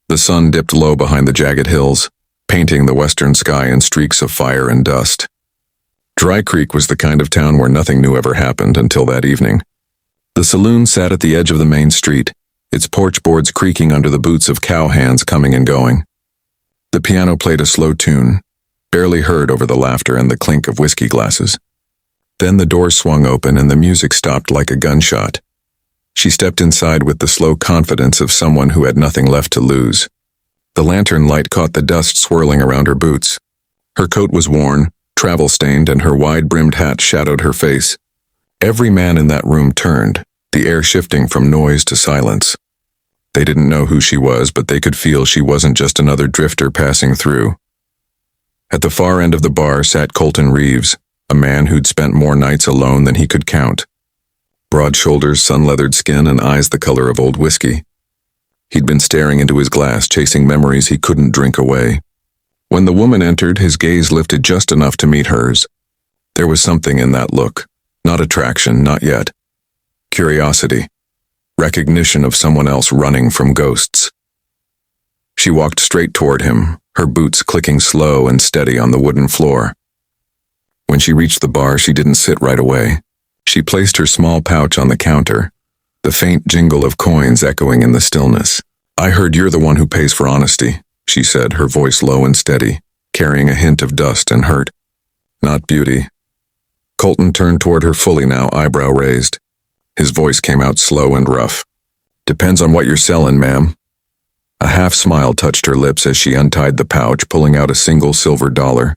The sun dipped low behind the jagged hills, painting the western sky in streaks of fire and dust. Dry Creek was the kind of town where nothing new ever happened until that evening. The saloon sat at the edge of the main street, its porch boards creaking under the boots of cowhands coming and going. The piano played a slow tune, barely heard over the laughter and the clink of whiskey glasses. Then the doors swung open and the music stopped like a gunshot. She stepped inside with the slow confidence of someone who had nothing left to lose. The lantern light caught the dust swirling around her boots. Her coat was worn, travel-stained, and her wide-brimmed hat shadowed her face. Every man in that room turned, the air shifting from noise to silence. They didn't know who she was, but they could feel she wasn't just another drifter passing through. At the far end of the bar sat Colton Reeves, a man who'd spent more nights alone than he could count. Broad shoulders, sun-leathered skin, and eyes the color of old whiskey. He'd been staring into his glass, chasing memories he couldn't drink away. When the woman entered, his gaze lifted just enough to meet hers. There was something in that look. Not attraction, not yet. Curiosity. Recognition of someone else running from ghosts. She walked straight toward him, her boots clicking slow and steady on the wooden floor. When she reached the bar, she didn't sit right away. She placed her small pouch on the counter, the faint jingle of coins echoing in the stillness. "I heard you're the one who pays for honesty," she said, her voice low and steady, carrying a hint of dust and hurt. "Not beauty." Colton turned toward her fully now, eyebrow raised. His voice came out slow and rough. "Depends on what you're selling, ma'am." A half smile touched her lips as she untied the pouch, pulling out a single silver dollar.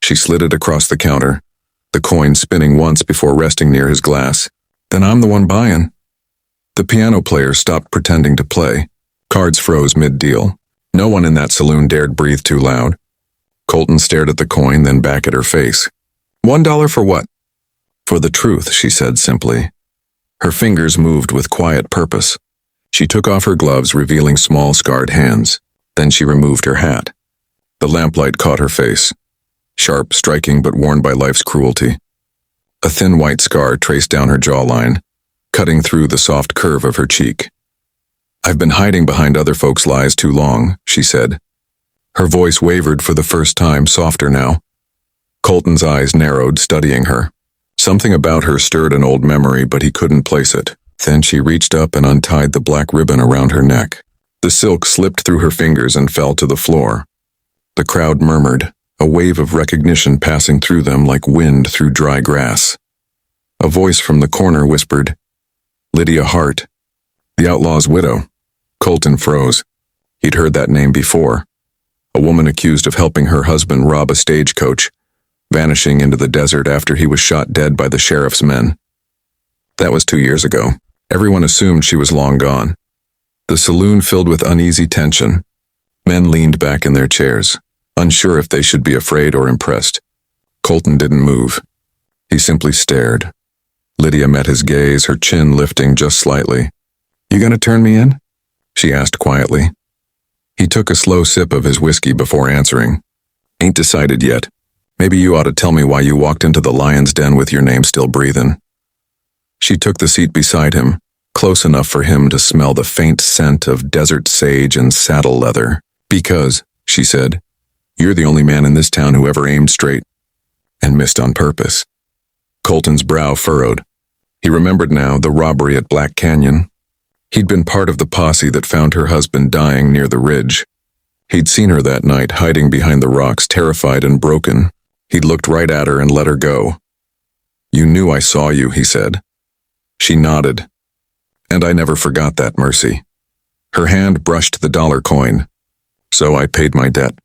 She slid it across the counter, the coin spinning once before resting near his glass. "Then I'm the one buying." The piano player stopped pretending to play. Cards froze mid-deal. No one in that saloon dared breathe too loud. Colton stared at the coin, then back at her face. $1 for what?" "For the truth," she said simply. Her fingers moved with quiet purpose. She took off her gloves, revealing small scarred hands. Then she removed her hat. The lamplight caught her face. Sharp, striking, but worn by life's cruelty. A thin white scar traced down her jawline, cutting through the soft curve of her cheek. "I've been hiding behind other folks' lies too long," she said. Her voice wavered for the first time, softer now. Colton's eyes narrowed, studying her. Something about her stirred an old memory, but he couldn't place it. Then she reached up and untied the black ribbon around her neck. The silk slipped through her fingers and fell to the floor. The crowd murmured, a wave of recognition passing through them like wind through dry grass. A voice from the corner whispered, "Lydia Hart, the outlaw's widow." Colton froze. He'd heard that name before. A woman accused of helping her husband rob a stagecoach, vanishing into the desert after he was shot dead by the sheriff's men. That was 2 years ago. Everyone assumed she was long gone. The saloon filled with uneasy tension. Men leaned back in their chairs, unsure if they should be afraid or impressed. Colton didn't move. He simply stared. Lydia met his gaze, her chin lifting just slightly. "You gonna turn me in?" she asked quietly. He took a slow sip of his whiskey before answering. "Ain't decided yet. Maybe you ought to tell me why you walked into the lion's den with your name still breathing." She took the seat beside him, close enough for him to smell the faint scent of desert sage and saddle leather. "Because," she said, "you're the only man in this town who ever aimed straight and missed on purpose." Colton's brow furrowed. He remembered now the robbery at Black Canyon. He'd been part of the posse that found her husband dying near the ridge. He'd seen her that night, hiding behind the rocks, terrified and broken. He'd looked right at her and let her go. "You knew I saw you," he said. She nodded. "And I never forgot that, Mercy." Her hand brushed the dollar coin. "So I paid my debt.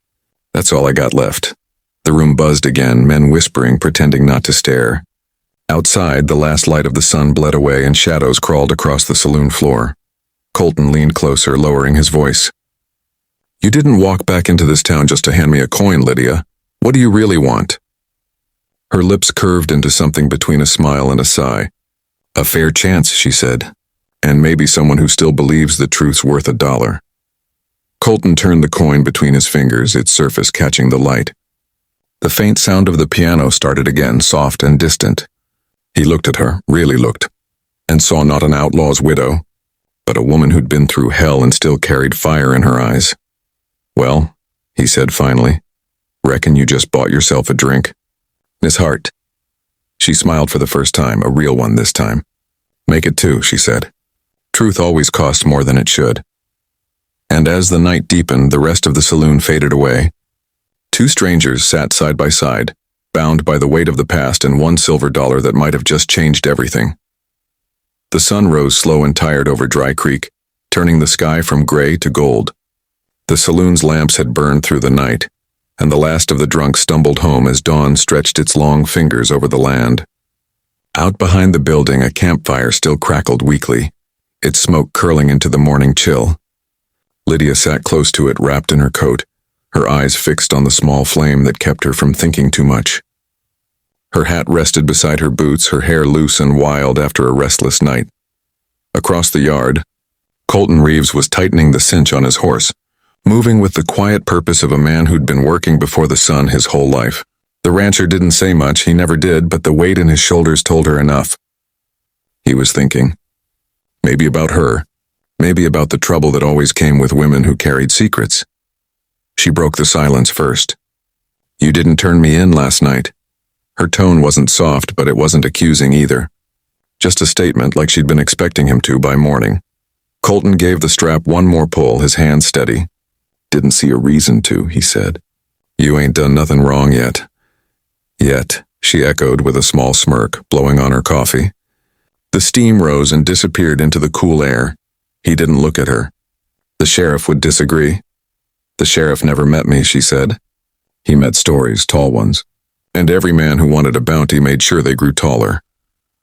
That's all I got left." The room buzzed again, men whispering, pretending not to stare. Outside, the last light of the sun bled away and shadows crawled across the saloon floor. Colton leaned closer, lowering his voice. "You didn't walk back into this town just to hand me a coin, Lydia. What do you really want?" Her lips curved into something between a smile and a sigh. "A fair chance," she said. "And maybe someone who still believes the truth's worth $1." Colton turned the coin between his fingers, its surface catching the light. The faint sound of the piano started again, soft and distant. He looked at her, really looked, and saw not an outlaw's widow, but a woman who'd been through hell and still carried fire in her eyes. "Well," he said finally, "reckon you just bought yourself a drink." "Miss Hart." She smiled for the first time, a real one this time. "Make it two," she said. Truth always costs more than it should. And as the night deepened, the rest of the saloon faded away. Two strangers sat side by side, bound by the weight of the past and one silver dollar that might have just changed everything. The sun rose slow and tired over Dry Creek, turning the sky from gray to gold. The saloon's lamps had burned through the night, and the last of the drunks stumbled home as dawn stretched its long fingers over the land. Out behind the building, a campfire still crackled weakly, its smoke curling into the morning chill. Lydia sat close to it, wrapped in her coat, her eyes fixed on the small flame that kept her from thinking too much. Her hat rested beside her boots, her hair loose and wild after a restless night. Across the yard, Colton Reeves was tightening the cinch on his horse, moving with the quiet purpose of a man who'd been working before the sun his whole life. The rancher didn't say much, he never did, but the weight in his shoulders told her enough. He was thinking. Maybe about her. Maybe about the trouble that always came with women who carried secrets. She broke the silence first. "You didn't turn me in last night." Her tone wasn't soft, but it wasn't accusing either. Just a statement like she'd been expecting him to by morning. Colton gave the strap one more pull, his hand steady. "Didn't see a reason to," he said. "You ain't done nothing wrong yet." "Yet," she echoed with a small smirk, blowing on her coffee. The steam rose and disappeared into the cool air. He didn't look at her. "The sheriff would disagree." "The sheriff never met me," she said. "He met stories, tall ones. And every man who wanted a bounty made sure they grew taller."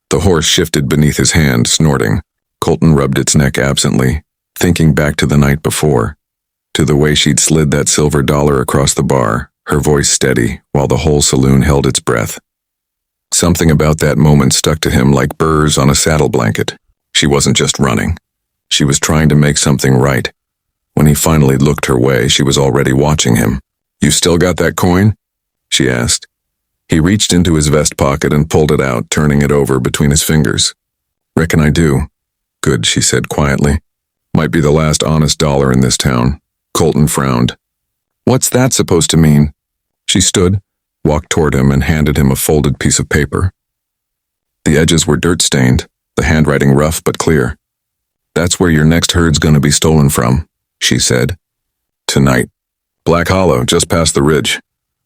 The horse shifted beneath his hand, snorting. Colton rubbed its neck absently, thinking back to the night before, to the way she'd slid that silver dollar across the bar, her voice steady, while the whole saloon held its breath. Something about that moment stuck to him like burrs on a saddle blanket. She wasn't just running. She was trying to make something right. When he finally looked her way, she was already watching him. "You still got that coin?" she asked. He reached into his vest pocket and pulled it out, turning it over between his fingers. "Reckon I do." "Good," she said quietly. "Might be the last honest dollar in this town." Colton frowned. "What's that supposed to mean?" She stood, walked toward him, and handed him a folded piece of paper. The edges were dirt-stained, the handwriting rough but clear. "That's where your next herd's gonna be stolen from," she said. "Tonight. Black Hollow, just past the ridge."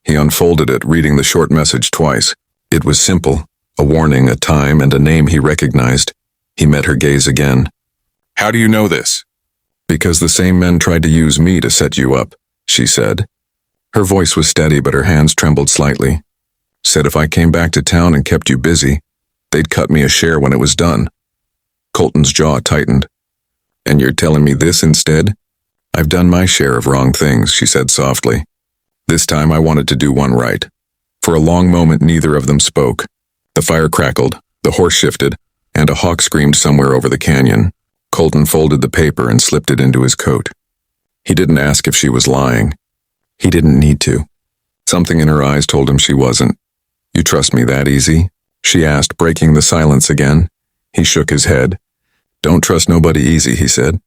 He unfolded it, reading the short message twice. It was simple, a warning, a time, and a name he recognized. He met her gaze again. "How do you know this?" "Because the same men tried to use me to set you up," she said. Her voice was steady, but her hands trembled slightly. "Said if I came back to town and kept you busy, they'd cut me a share when it was done." Colton's jaw tightened. "And you're telling me this instead?" "I've done my share of wrong things," she said softly. "This time I wanted to do one right." For a long moment neither of them spoke. The fire crackled, the horse shifted, and a hawk screamed somewhere over the canyon. Colton folded the paper and slipped it into his coat. He didn't ask if she was lying. He didn't need to. Something in her eyes told him she wasn't. "You trust me that easy?" she asked, breaking the silence again. He shook his head. "Don't trust nobody easy," he said.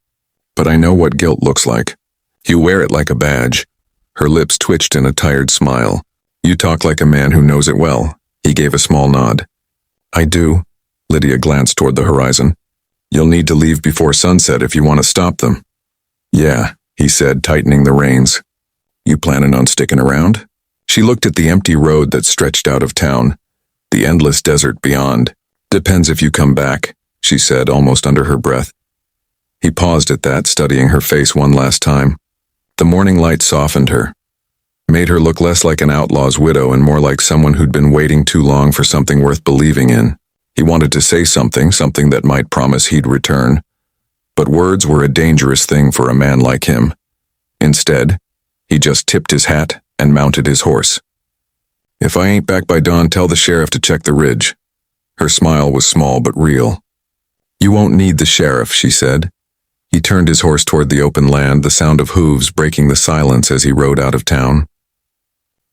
"But I know what guilt looks like. You wear it like a badge." Her lips twitched in a tired smile. "You talk like a man who knows it well." He gave a small nod. "I do." Lydia glanced toward the horizon. "You'll need to leave before sunset if you want to stop them." "Yeah," he said, tightening the reins. "You planning on sticking around?" She looked at the empty road that stretched out of town, the endless desert beyond. "Depends if you come back," she said, almost under her breath. He paused at that, studying her face one last time. The morning light softened her, made her look less like an outlaw's widow and more like someone who'd been waiting too long for something worth believing in. He wanted to say something that might promise he'd return. But words were a dangerous thing for a man like him. Instead, he just tipped his hat and mounted his horse. "If I ain't back by dawn, tell the sheriff to check the ridge." Her smile was small but real. "You won't need the sheriff," she said. He turned his horse toward the open land, the sound of hooves breaking the silence as he rode out of town.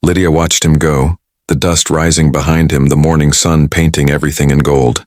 Lydia watched him go, the dust rising behind him, the morning sun painting everything in gold.